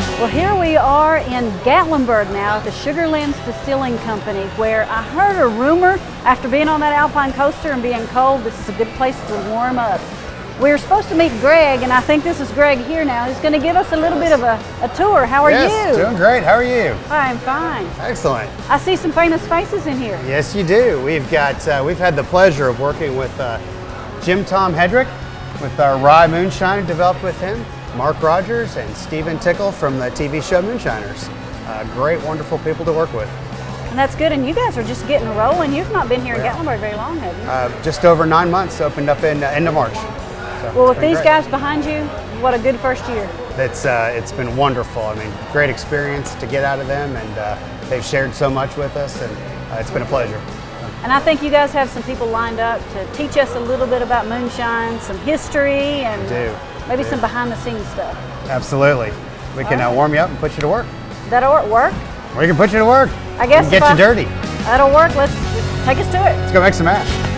Well, here we are in Gatlinburg now at the Sugarlands Distilling Company, where I heard a rumor after being on that Alpine coaster and being cold, this is a good place to warm up. We were supposed to meet Greg, and I think this is Greg here now. He's going to give us a little bit of a tour. How are you? Yes, doing great. How are you? I'm fine. Excellent. I see some famous faces in here. Yes, you do. We've had the pleasure of working with Jim Tom Hedrick with our rye moonshine developed with him, Mark Rogers and Stephen Tickle from the TV show Moonshiners. Great, wonderful people to work with. And that's good, and you guys are just getting rolling. You've not been here in Gatlinburg very long, have you? Just over 9 months, opened up in end of March. So well, with these guys behind you, what a good first year. It's been wonderful. I mean, great experience to get out of them, and they've shared so much with us, and it's been a pleasure. And I think you guys have some people lined up to teach us a little bit about moonshine, some history, and maybe some behind-the-scenes stuff. Absolutely. We can warm you up and put you to work. That'll work? We can put you to work. I guess get you dirty. That'll work. Let's take us to it. Let's go make some mash.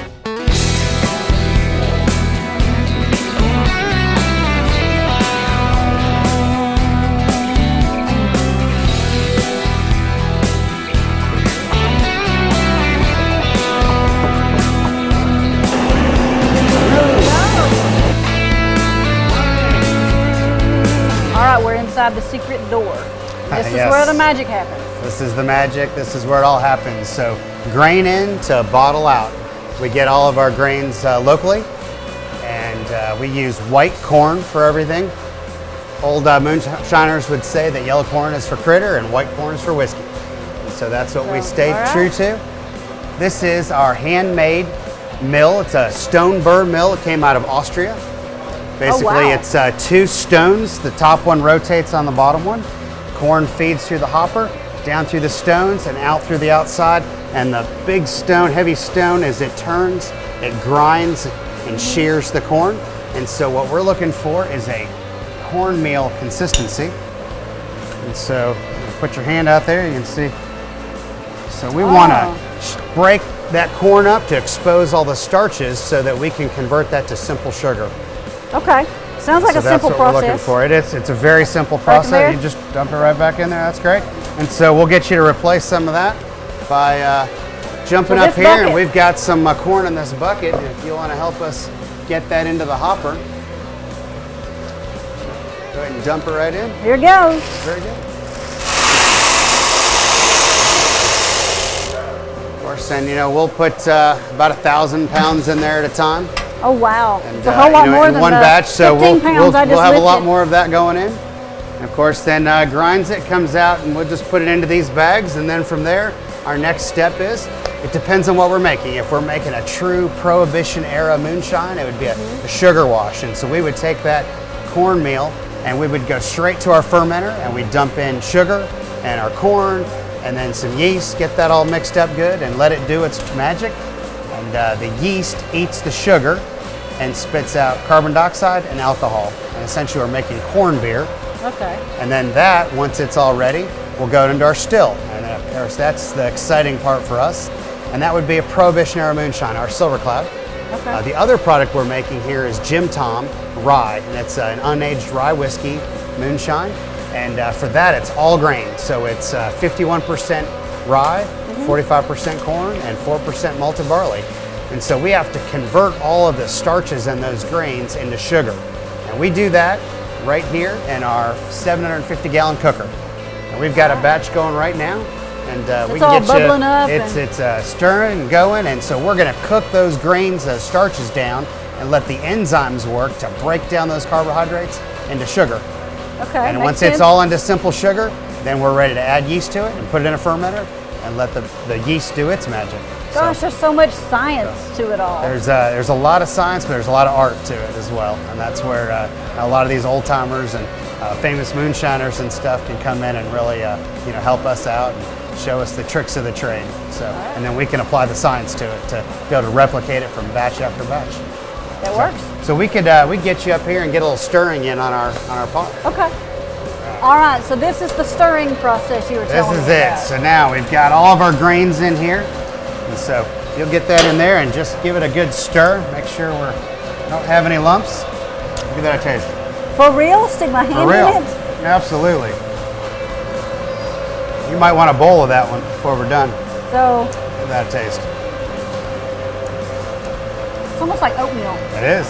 We're inside the secret door. This is where the magic happens. This is the magic. This is where it all happens. So grain in to bottle out. We get all of our grains locally, and we use white corn for everything. Old moonshiners would say that yellow corn is for critter and white corn is for whiskey. And so that's what we stay true to. This is our handmade mill. It's a stone burr mill. It came out of Austria. Basically, it's two stones. The top one rotates on the bottom one. Corn feeds through the hopper, down through the stones, and out through the outside. And the big stone, heavy stone, as it turns, it grinds and shears the corn. And so what we're looking for is a cornmeal consistency. And so put your hand out there, you can see. So we want to break that corn up to expose all the starches so that we can convert that to simple sugar. Okay, sounds like a simple process. That's what we're looking for. It's a very simple process. You just dump it right back in there. That's great. And so we'll get you to replace some of that by jumping up here. And we've got some corn in this bucket. If you want to help us get that into the hopper, go ahead and dump it right in. Here it goes. Very good. Of course, and we'll put about 1,000 pounds in there at a time. Oh wow! And, it's a whole lot more than one batch, so we'll have a lot more of that going in. And of course, then grinds it, comes out, and we'll just put it into these bags. And then from there, our next step is, it depends on what we're making. If we're making a true Prohibition era moonshine, it would be a sugar wash. And so we would take that cornmeal and we would go straight to our fermenter, and we dump in sugar and our corn and then some yeast, get that all mixed up good, and let it do its magic. And the yeast eats the sugar and spits out carbon dioxide and alcohol. And essentially we're making corn beer. Okay. And then that, once it's all ready, we'll go into our still. And then of course that's the exciting part for us. And that would be a Prohibition era moonshine, our Silver Cloud. Okay. The other product we're making here is Jim Tom Rye. And it's an unaged rye whiskey moonshine. And for that it's all grain. So it's 51% rye, 45% corn, and 4% malted barley. And so we have to convert all of the starches and those grains into sugar. And we do that right here in our 750-gallon cooker. And we've got a batch going right now. And we can get bubbling up. It's stirring and going. And so we're going to cook those grains, those starches down, and let the enzymes work to break down those carbohydrates into sugar. Okay. And once it's all into simple sugar, then we're ready to add yeast to it and put it in a fermenter and let the yeast do its magic. Gosh, there's so much science to it all. There's a lot of science, but there's a lot of art to it as well, and that's where a lot of these old timers and famous moonshiners and stuff can come in and really help us out and show us the tricks of the trade. So, and then we can apply the science to it to be able to replicate it from batch after batch. That works. So we could we'd get you up here and get a little stirring in on our pot. Okay. All right, so this is the stirring process you were telling me about. This is it. So now we've got all of our grains in here. And so you'll get that in there and just give it a good stir. Make sure we don't have any lumps. Look at that taste. For real? Stick my hand in it? Absolutely. You might want a bowl of that one before we're done. So Give that a taste. it's almost like oatmeal. It is.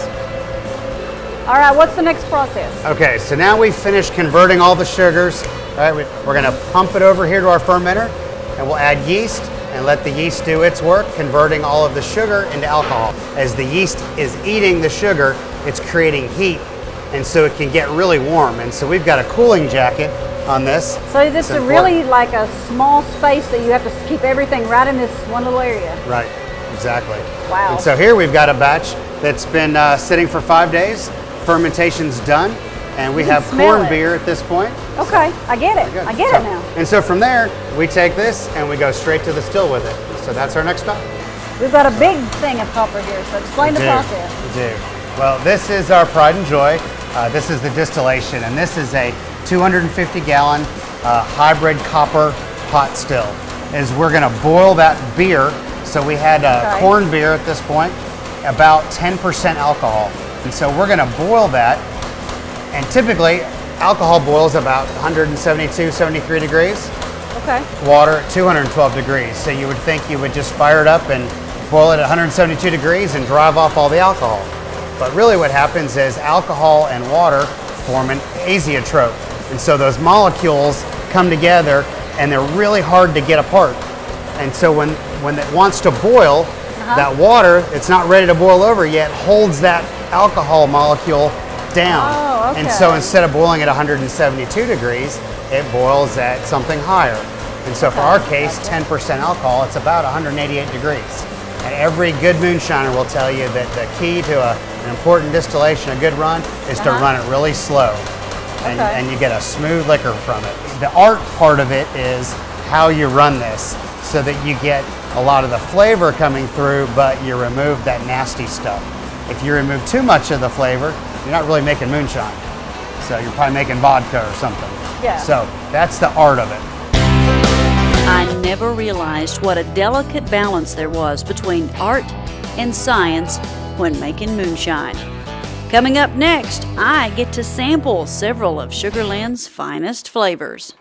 All right, what's the next process? Okay, so now we've finished converting all the sugars. All right, we're gonna pump it over here to our fermenter, and we'll add yeast and let the yeast do its work, converting all of the sugar into alcohol. As the yeast is eating the sugar, it's creating heat, and so it can get really warm. And so we've got a cooling jacket on this. So this It's is really like a small space that you have to keep everything right in this one little area. Right, exactly. Wow. And so here we've got a batch that's been sitting for 5 days. Fermentation's done, and we You can have smell corn it. beer at this point. Okay, I get it. Good. I get So- it now. And so from there, we take this and we go straight to the still with it. So that's our next stop. We've got a big thing of copper here, so explain the process. We do. Well, this is our pride and joy. This is the distillation, and this is a 250-gallon hybrid copper pot still. Is we're going to boil that beer. So we had Okay. corn beer at this point, about 10% alcohol. And so we're going to boil that. And typically, alcohol boils about 172, 73 degrees. Okay. Water at 212 degrees. So you would think you would just fire it up and boil it at 172 degrees and drive off all the alcohol. But really what happens is alcohol and water form an azeotrope. And so those molecules come together and they're really hard to get apart. And so when it wants to boil, that water, it's not ready to boil over yet, holds that alcohol molecule down. Oh, okay. And so instead of boiling at 172 degrees, it boils at something higher. And so for our case, 10% alcohol, it's about 188 degrees. And every good moonshiner will tell you that the key to an important distillation, a good run, is to run it really slow. And you get a smooth liquor from it. The art part of it is how you run this so that you get a lot of the flavor coming through, but you remove that nasty stuff. If you remove too much of the flavor, you're not really making moonshine. So you're probably making vodka or something. Yeah. So that's the art of it. I never realized what a delicate balance there was between art and science when making moonshine. Coming up next, I get to sample several of Sugarland's finest flavors.